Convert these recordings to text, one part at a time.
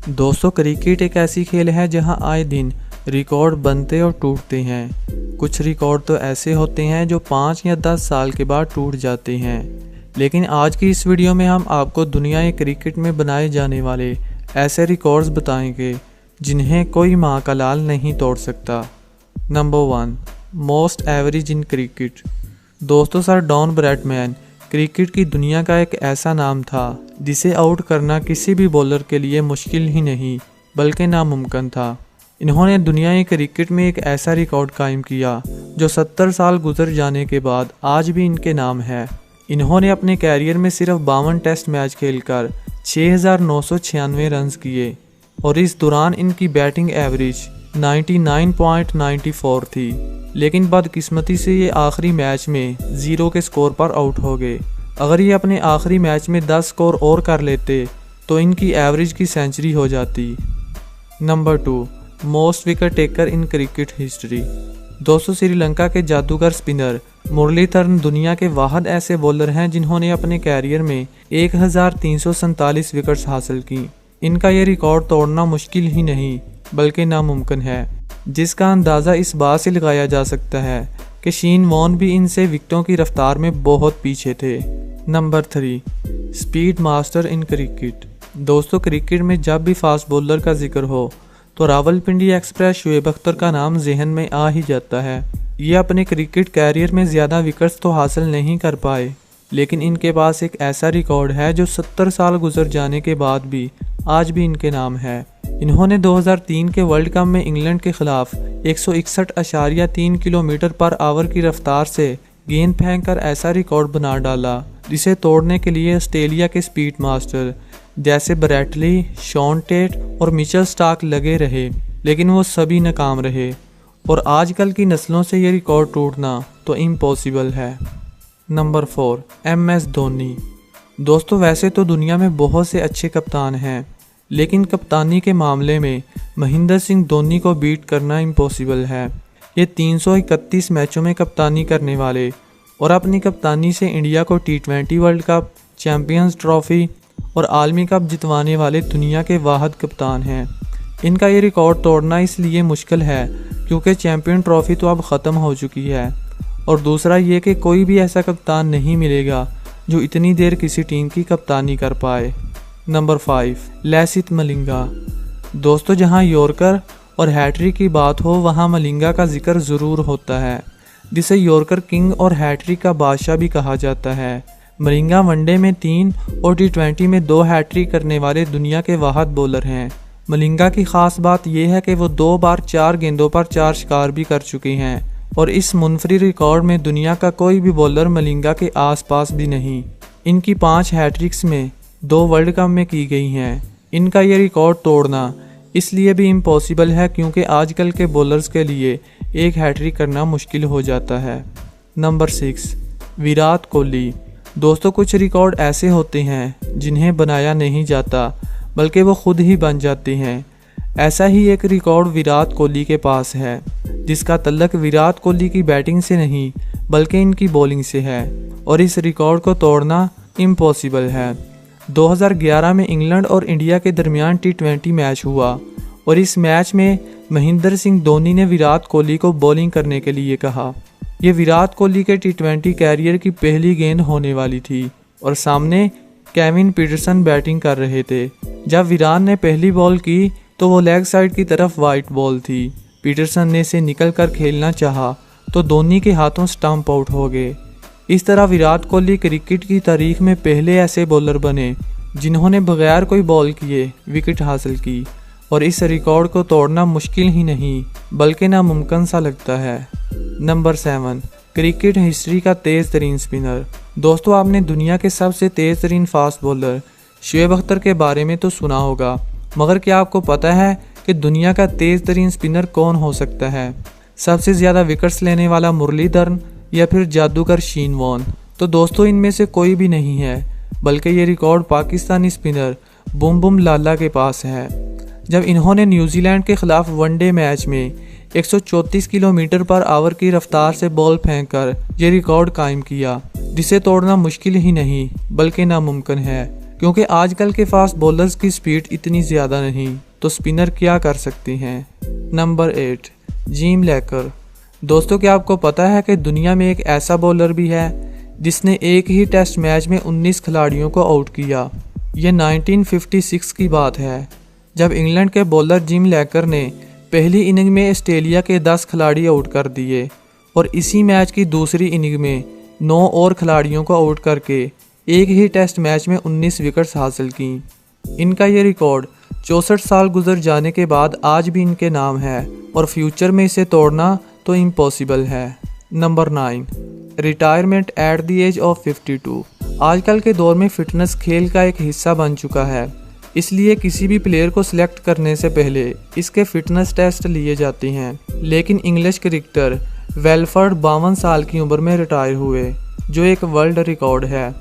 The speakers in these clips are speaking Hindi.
दोस्तों, क्रिकेट एक ऐसी खेल है जहां आए दिन रिकॉर्ड बनते और टूटते हैं। कुछ रिकॉर्ड तो ऐसे होते हैं जो 5 या 10 साल के बाद टूट जाते हैं। लेकिन आज की इस वीडियो में हम आपको दुनिया क्रिकेट में बनाए जाने वाले ऐसे रिकॉर्ड्स बताएंगे जिन्हें कोई माँ का लाल नहीं तोड़ सकता। Number 1, most average in cricket. दोस्तों, सर डॉन ब्रैडमैन क्रिकेट की दुनिया का एक ऐसा नाम था जिसे आउट करना किसी भी बॉलर के लिए मुश्किल ही नहीं बल्कि नामुमकिन था। इन्होंने दुनिया क्रिकेट में एक ऐसा रिकॉर्ड कायम किया जो 70 साल गुजर जाने के बाद आज भी इनके नाम है। इन्होंने अपने कैरियर में सिर्फ 52 टेस्ट मैच खेलकर 6,996 रन किए और इस दौरान इनकी बैटिंग एवरेज 99.94 थी। लेकिन बदकिस्मती से ये आखिरी मैच में 0 के स्कोर पर आउट हो गए। अगर ये अपने आखिरी मैच में 10 स्कोर और कर लेते तो इनकी एवरेज की सेंचुरी हो जाती। Number 2, most wicket taker in cricket history. दोस्तों, श्रीलंका के जादूगर स्पिनर मुरलीधरन दुनिया के वाहिद ऐसे बॉलर हैं जिन्होंने अपने कैरियर में 1347 विकेट्स हासिल की। इनका ये रिकॉर्ड तोड़ना मुश्किल ही नहीं बल्कि नामुमकिन है, जिसका अंदाज़ा इस बात से लगाया जा सकता है कि शेन वॉर्न भी इनसे विकेटों की रफ्तार में बहुत पीछे थे। Number 3, speed master in cricket. दोस्तों, क्रिकेट में जब भी फास्ट बॉलर का जिक्र हो तो रावलपिंडी एक्सप्रेस शुएब अख्तर का नाम जहन में आ ही जाता है। ये अपने क्रिकेट कैरियर में ज़्यादा विकेट्स तो हासिल नहीं कर पाए, लेकिन इनके पास एक ऐसा रिकॉर्ड है जो 70 साल गुजर जाने के बाद भी आज भी इनके नाम है। इन्होंने 2003 के वर्ल्ड कप में इंग्लैंड के खिलाफ 161.3 किलोमीटर पर आवर की रफ्तार से गेंद फेंककर ऐसा रिकॉर्ड बना डाला जिसे तोड़ने के लिए ऑस्ट्रेलिया के स्पीड मास्टर जैसे ब्रैटली, शॉन टेट और मिचेल स्टार्क लगे रहे, लेकिन वो सभी नाकाम रहे और आजकल की नस्लों से ये रिकॉर्ड टूटना तो इम्पॉसिबल है। Number 4, MS Dhoni. दोस्तों, वैसे तो दुनिया में बहुत से अच्छे कप्तान हैं, लेकिन कप्तानी के मामले में महेंद्र सिंह धोनी को बीट करना इम्पॉसिबल है। ये 331 मैचों में कप्तानी करने वाले और अपनी कप्तानी से इंडिया को T20 world cup, champions trophy और आलमी कप जितवाने वाले दुनिया के वाहिद कप्तान हैं। इनका ये रिकॉर्ड तोड़ना इसलिए मुश्किल है क्योंकि चैंपियन ट्रॉफी तो अब ख़त्म हो चुकी है, और दूसरा ये कि कोई भी ऐसा कप्तान नहीं मिलेगा जो इतनी देर किसी टीम की कप्तानी कर पाए। नंबर 5, लसिथ मलिंगा। दोस्तों, जहां यॉर्कर और हैट्रिक की बात हो वहां मलिंगा का जिक्र ज़रूर होता है, जिसे यॉर्कर किंग और हैट्रिक का बादशाह भी कहा जाता है। मलिंगा वनडे में 3 और T20 में 2 हैट्रिक करने वाले दुनिया के वाहिद बॉलर हैं। मलिंगा की ख़ास बात यह है कि वो 2 बार 4 गेंदों पर 4 शिकार भी कर चुके हैं और इस मुनफरिद रिकॉर्ड में दुनिया का कोई भी बॉलर मलिंगा के आसपास भी नहीं। इनकी 5 हैट्रिक्स में 2 वर्ल्ड कप में की गई हैं। इनका ये रिकॉर्ड तोड़ना इसलिए भी इम्पॉसिबल है क्योंकि आजकल के बॉलर्स के लिए एक हैट्रिक करना मुश्किल हो जाता है। नंबर 6, विराट कोहली। दोस्तों, कुछ रिकॉर्ड ऐसे होते हैं जिन्हें बनाया नहीं जाता बल्कि वो खुद ही बन जाते हैं। ऐसा ही एक रिकॉर्ड विराट कोहली के पास है, जिसका तल्लक विराट कोहली की बैटिंग से नहीं बल्कि इनकी बॉलिंग से है, और इस रिकॉर्ड को तोड़ना इम्पॉसिबल है। 2011 में इंग्लैंड और इंडिया के दरमियान T20 मैच हुआ और इस मैच में महेंद्र सिंह धोनी ने विराट कोहली को बॉलिंग करने के लिए कहा। ये विराट कोहली के T20 कैरियर की पहली गेंद होने वाली थी और सामने केविन पीटरसन बैटिंग कर रहे थे। जब विराट ने पहली बॉल की तो वो लेग साइड की तरफ वाइट बॉल थी। पीटरसन ने इसे निकल कर खेलना चाहा तो धोनी के हाथों स्टंप आउट हो गए। इस तरह विराट कोहली क्रिकेट की तारीख में पहले ऐसे बॉलर बने जिन्होंने बगैर कोई बॉल किए विकेट हासिल की, और इस रिकॉर्ड को तोड़ना मुश्किल ही नहीं बल्कि नामुमकिन सा लगता है। नंबर 7, क्रिकेट हिस्ट्री का तेज़ तरीन स्पिनर। दोस्तों, आपने दुनिया के सबसे तेज़ तरीन फास्ट बॉलर शुएब अख्तर के बारे में तो सुना होगा, मगर क्या आपको पता है कि दुनिया का तेज़ तरीन स्पिनर कौन हो सकता है? सबसे ज़्यादा विकेट्स लेने वाला मुरलीधरन या फिर जादूगर शेन वॉर्न? तो दोस्तों, इनमें से कोई भी नहीं है, बल्कि ये रिकॉर्ड पाकिस्तानी स्पिनर बुम बुम लाला के पास है। जब इन्होंने न्यूजीलैंड के खिलाफ वनडे मैच में 134 किलोमीटर पर आवर की रफ्तार से बॉल फेंककर ये रिकॉर्ड कायम किया, जिसे तोड़ना मुश्किल ही नहीं बल्कि नामुमकिन है, क्योंकि आजकल के फास्ट बॉलर्स की स्पीड इतनी ज़्यादा नहीं, तो स्पिनर क्या कर सकती हैं। नंबर 8 जिम लेकर। दोस्तों, क्या आपको पता है कि दुनिया में एक ऐसा बॉलर भी है जिसने एक ही टेस्ट मैच में 19 खिलाड़ियों को आउट किया। ये 1956 की बात है, जब इंग्लैंड के बॉलर जिम लेकर ने पहली इनिंग में ऑस्ट्रेलिया के 10 खिलाड़ी आउट कर दिए और इसी मैच की दूसरी इनिंग में 9 और खिलाड़ियों को आउट करके एक ही टेस्ट मैच में 19 विकेट्स हासिल की। इनका ये रिकॉर्ड 64 साल गुजर जाने के बाद आज भी इनके नाम है और फ्यूचर में इसे तोड़ना तो इम्पॉसिबल है। Number 9 retirement at the age of 52। आजकल के दौर में फिटनेस खेल का एक हिस्सा बन चुका है, इसलिए किसी भी प्लेयर को सिलेक्ट करने से पहले इसके फिटनेस टेस्ट लिए जाते हैं। लेकिन इंग्लिश क्रिकेटर वेलफर्ड 52 साल की उम्र में रिटायर हुए, जो एक वर्ल्ड रिकॉर्ड है।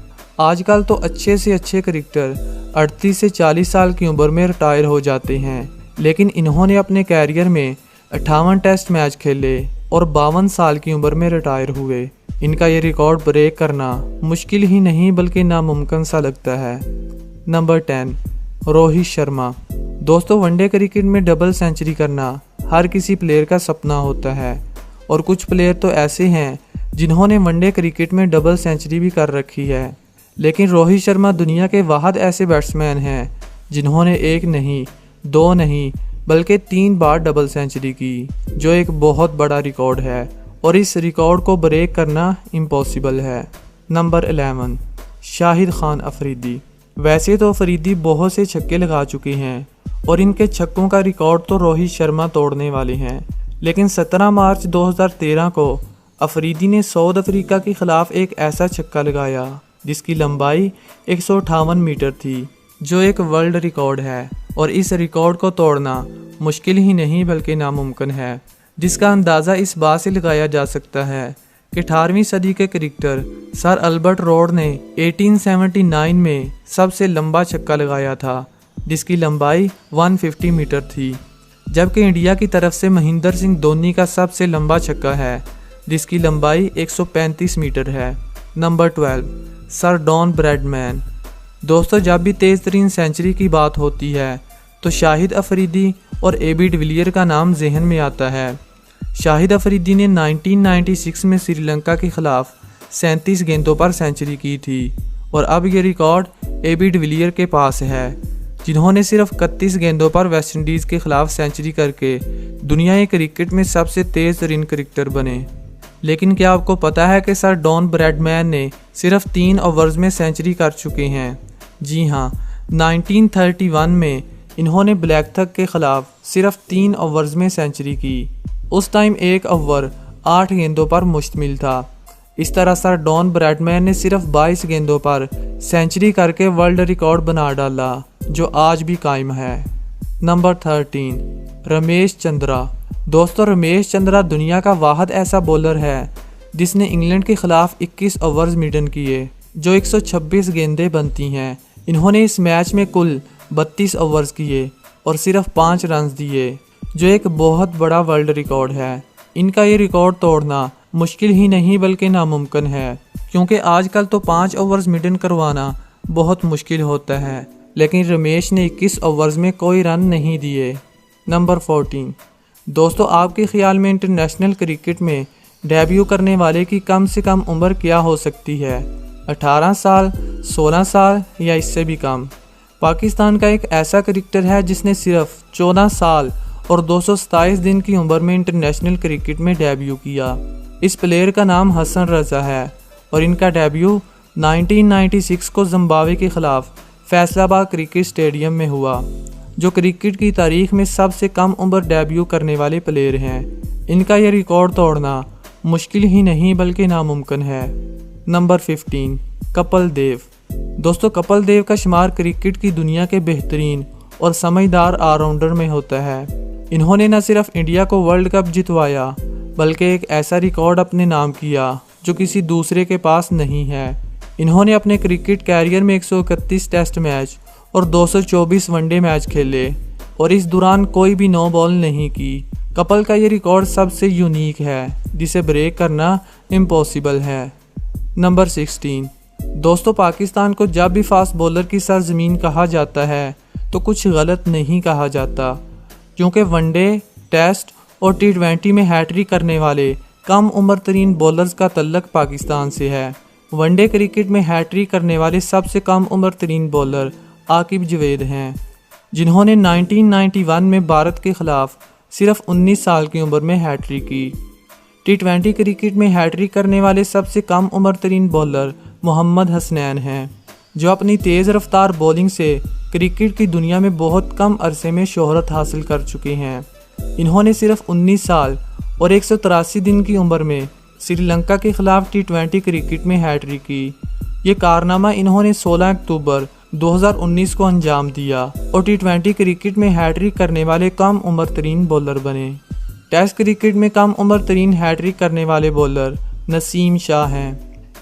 आजकल तो अच्छे से अच्छे क्रिकेटर 38 से 40 साल की उम्र में रिटायर हो जाते हैं, लेकिन इन्होंने अपने कैरियर में 58 टेस्ट मैच खेले और 52 साल की उम्र में रिटायर हुए। इनका ये रिकॉर्ड ब्रेक करना मुश्किल ही नहीं बल्कि नामुमकिन सा लगता है। नंबर 10 रोहित शर्मा। दोस्तों, वनडे क्रिकेट में डबल सेंचुरी करना हर किसी प्लेयर का सपना होता है और कुछ प्लेयर तो ऐसे हैं जिन्होंने वनडे क्रिकेट में डबल सेंचुरी भी कर रखी है। लेकिन रोहित शर्मा दुनिया के वाहिद ऐसे बैट्समैन हैं जिन्होंने एक नहीं, दो नहीं बल्कि 3 बार डबल सेंचुरी की, जो एक बहुत बड़ा रिकॉर्ड है और इस रिकॉर्ड को ब्रेक करना इम्पॉसिबल है। नंबर 11 शाहिद खान अफरीदी। वैसे तो अफरीदी बहुत से छक्के लगा चुके हैं और इनके छक्कों का रिकॉर्ड तो रोहित शर्मा तोड़ने वाले हैं, लेकिन 17 मार्च 2013 को अफरीदी ने साउथ अफ्रीका के खिलाफ एक ऐसा छक्का लगाया जिसकी लंबाई 158 मीटर थी, जो एक वर्ल्ड रिकॉर्ड है और इस रिकॉर्ड को तोड़ना मुश्किल ही नहीं बल्कि नामुमकिन है, जिसका अंदाज़ा इस बात से लगाया जा सकता है कि 18वीं सदी के क्रिकेटर सर अल्बर्ट रोड ने 1879 में सबसे लंबा छक्का लगाया था, जिसकी लंबाई 150 मीटर थी, जबकि इंडिया की तरफ से महेंद्र सिंह धोनी का सबसे लंबा छक्का है जिसकी लंबाई 135 मीटर है। Number 12 sir Don Bradman. दोस्तों, जब भी तेज़ तरीन सेंचुरी की बात होती है तो शाहिद अफरीदी और एबी डिविलियर का नाम जहन में आता है। शाहिद अफरीदी ने 1996 में श्रीलंका के खिलाफ 37 गेंदों पर सेंचुरी की थी और अब ये रिकॉर्ड एबी डिविलियर के पास है, जिन्होंने सिर्फ 31 गेंदों पर वेस्टइंडीज़ के खिलाफ सेंचुरी करके दुनिया के क्रिकेट में सबसे तेज़ तरीन क्रिकेटर बने। लेकिन क्या आपको पता है कि सर डॉन ब्रैडमैन ने सिर्फ 3 ओवर्स में सेंचुरी कर चुके हैं? जी हाँ, 1931 में इन्होंने ब्लैकथक के खिलाफ सिर्फ 3 ओवर्स में सेंचुरी की। उस टाइम एक ओवर 8 गेंदों पर मुश्तमिल था। इस तरह सर डॉन ब्रैडमैन ने सिर्फ 22 गेंदों पर सेंचुरी करके वर्ल्ड रिकॉर्ड बना डाला, जो आज भी कायम है। नंबर 13 रमेश चंद्रा। दोस्तों, रमेश चंद्रा दुनिया का वाहिद ऐसा बॉलर है जिसने इंग्लैंड के खिलाफ 21 ओवर्स मेडन किए, जो 126 गेंदें बनती हैं। इन्होंने इस मैच में कुल 32 ओवर्स किए और सिर्फ 5 रन दिए, जो एक बहुत बड़ा वर्ल्ड रिकॉर्ड है। इनका ये रिकॉर्ड तोड़ना मुश्किल ही नहीं बल्कि नामुमकिन है, क्योंकि आजकल तो 5 ओवर्स मेडन करवाना बहुत मुश्किल होता है, लेकिन रमेश ने 21 ओवर्स में कोई रन नहीं दिए। नंबर 14 दोस्तों, आपके ख्याल में इंटरनेशनल क्रिकेट में डेब्यू करने वाले की कम से कम उम्र क्या हो सकती है? 18 साल, 16 साल या इससे भी कम? पाकिस्तान का एक ऐसा क्रिकेटर है जिसने सिर्फ 14 साल और 227 दिन की उम्र में इंटरनेशनल क्रिकेट में डेब्यू किया। इस प्लेयर का नाम हसन रजा है और इनका डेब्यू 1996 को जिम्बाब्वे के खिलाफ फैसलाबाद क्रिकेट स्टेडियम में हुआ, जो क्रिकेट की तारीख में सबसे कम उम्र डेब्यू करने वाले प्लेयर हैं। इनका यह रिकॉर्ड तोड़ना मुश्किल ही नहीं बल्कि नामुमकिन है। नंबर 15 कपिल देव। दोस्तों, कपिल देव का शुमार क्रिकेट की दुनिया के बेहतरीन और समझदार ऑलराउंडर में होता है। इन्होंने न सिर्फ इंडिया को वर्ल्ड कप जितवाया बल्कि एक ऐसा रिकॉर्ड अपने नाम किया जो किसी दूसरे के पास नहीं है। इन्होंने अपने क्रिकेट कैरियर में 131 टेस्ट मैच और 224 वनडे मैच खेले और इस दौरान कोई भी नो बॉल नहीं की। कपिल का ये रिकॉर्ड सबसे यूनिक है जिसे ब्रेक करना इम्पॉसिबल है। नंबर 16 दोस्तों, पाकिस्तान को जब भी फास्ट बॉलर की सरजमीन कहा जाता है तो कुछ गलत नहीं कहा जाता, क्योंकि वनडे, टेस्ट और T20 में हैट्रिक करने वाले कम उम्र तरीन बॉलर्स का तल्लक पाकिस्तान से है। वनडे क्रिकेट में हैट्रिक करने वाले सबसे कम उम्र तरीन बॉलर आकिब जवेद हैं, जिन्होंने 1991 में भारत के खिलाफ सिर्फ 19 साल की उम्र में हैट्रिक की। T20 क्रिकेट में हैट्रिक करने वाले सबसे कम उम्र तरीन बॉलर मोहम्मद हसनैन हैं, जो अपनी तेज़ रफ्तार बॉलिंग से क्रिकेट की दुनिया में बहुत कम अरसे में शोहरत हासिल कर चुके हैं। इन्होंने सिर्फ 19 साल और 183 दिन की उम्र में श्रीलंका के खिलाफ T20 क्रिकेट में हैट्रिक की। ये कारनामा इन्होंने 16 अक्टूबर 2019 को अंजाम दिया और T20 क्रिकेट में हैट्रिक करने वाले कम उम्र तरीन बॉलर बने। टेस्ट क्रिकेट में कम उम्र तरीन हैट्रिक करने वाले बॉलर नसीम शाह हैं।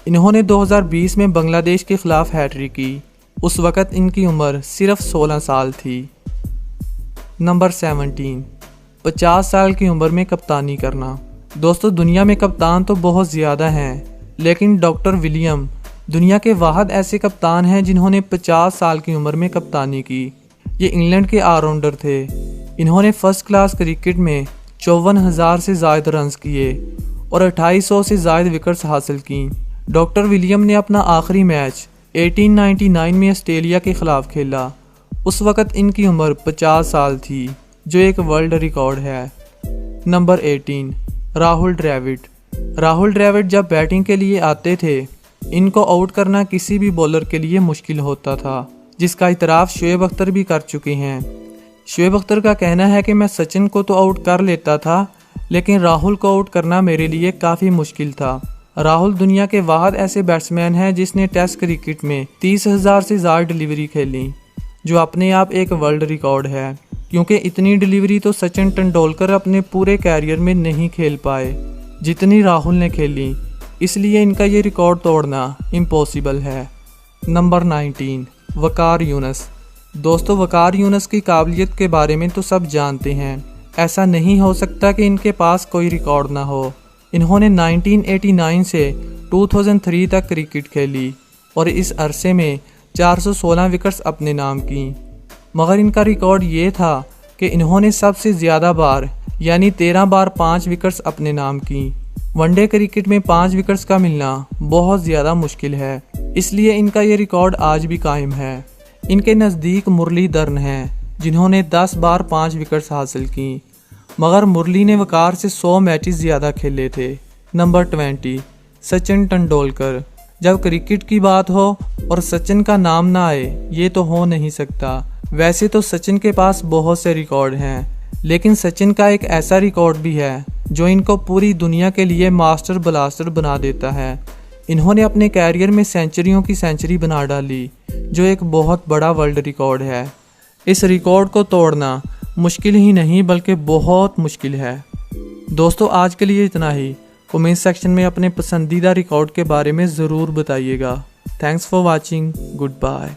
इन्होंने 2020 में बांग्लादेश के खिलाफ हैट्रिक की। उस वक़्त इनकी उम्र सिर्फ 16 साल थी। नंबर 17, 50 साल की उम्र में कप्तानी करना। दोस्तों, दुनिया में कप्तान तो बहुत ज़्यादा हैं, लेकिन डॉक्टर विलियम दुनिया के वाहिद ऐसे कप्तान हैं जिन्होंने 50 साल की उम्र में कप्तानी की। ये इंग्लैंड के ऑलराउंडर थे। इन्होंने फर्स्ट क्लास क्रिकेट में 54,000 से ज़ायद रन्स किए और 2800 से ज़ायद विकेट्स हासिल की। डॉक्टर विलियम ने अपना आखिरी मैच 1899 में ऑस्ट्रेलिया के ख़िलाफ़ खेला। उस वक़्त इनकी उम्र 50 साल थी, जो एक वर्ल्ड रिकॉर्ड है। नंबर 18, राहुल द्रविड़। राहुल द्रविड़ जब बैटिंग के लिए आते थे, इनको आउट करना किसी भी बॉलर के लिए मुश्किल होता था, जिसका इतराफ़ शोएब अख्तर भी कर चुके हैं। शोएब अख्तर का कहना है कि मैं सचिन को तो आउट कर लेता था, लेकिन राहुल को आउट करना मेरे लिए काफ़ी मुश्किल था। राहुल दुनिया के वाहिद ऐसे बैट्समैन हैं जिसने टेस्ट क्रिकेट में 30,000 से ज़्यादा डिलीवरी खेली, जो अपने आप एक वर्ल्ड रिकॉर्ड है, क्योंकि इतनी डिलीवरी तो सचिन तेंदुलकर अपने पूरे कैरियर में नहीं खेल पाए जितनी राहुल ने खेली, इसलिए इनका ये रिकॉर्ड तोड़ना इम्पॉसिबल है। नंबर 19, वकार यूनुस। दोस्तों, वकार यूनुस की काबिलियत के बारे में तो सब जानते हैं। ऐसा नहीं हो सकता कि इनके पास कोई रिकॉर्ड ना हो। इन्होंने 1989 से 2003 तक क्रिकेट खेली और इस अरसे में 416 विकेट्स अपने नाम की। मगर इनका रिकॉर्ड ये था कि इन्होंने सबसे ज़्यादा बार यानी 13 बार 5 विकेट्स अपने नाम की। वनडे क्रिकेट में 5 विकेट्स का मिलना बहुत ज़्यादा मुश्किल है, इसलिए इनका ये रिकॉर्ड आज भी कायम है। इनके नज़दीक मुरलीधरन हैं, जिन्होंने 10 बार 5 विकेट्स हासिल की, मगर मुरली ने वकार से 100 मैचेस ज़्यादा खेले थे। नंबर 20, सचिन तेंदुलकर। जब क्रिकेट की बात हो और सचिन का नाम ना आए, ये तो हो नहीं सकता। वैसे तो सचिन के पास बहुत से रिकॉर्ड हैं, लेकिन सचिन का एक ऐसा रिकॉर्ड भी है जो इनको पूरी दुनिया के लिए मास्टर ब्लास्टर बना देता है। इन्होंने अपने कैरियर में सेंचुरियों की सेंचुरी बना डाली, जो एक बहुत बड़ा वर्ल्ड रिकॉर्ड है। इस रिकॉर्ड को तोड़ना मुश्किल ही नहीं बल्कि बहुत मुश्किल है। दोस्तों, आज के लिए इतना ही। कमेंट सेक्शन में अपने पसंदीदा रिकॉर्ड के बारे में ज़रूर बताइएगा। Thanks for watching. Good bye.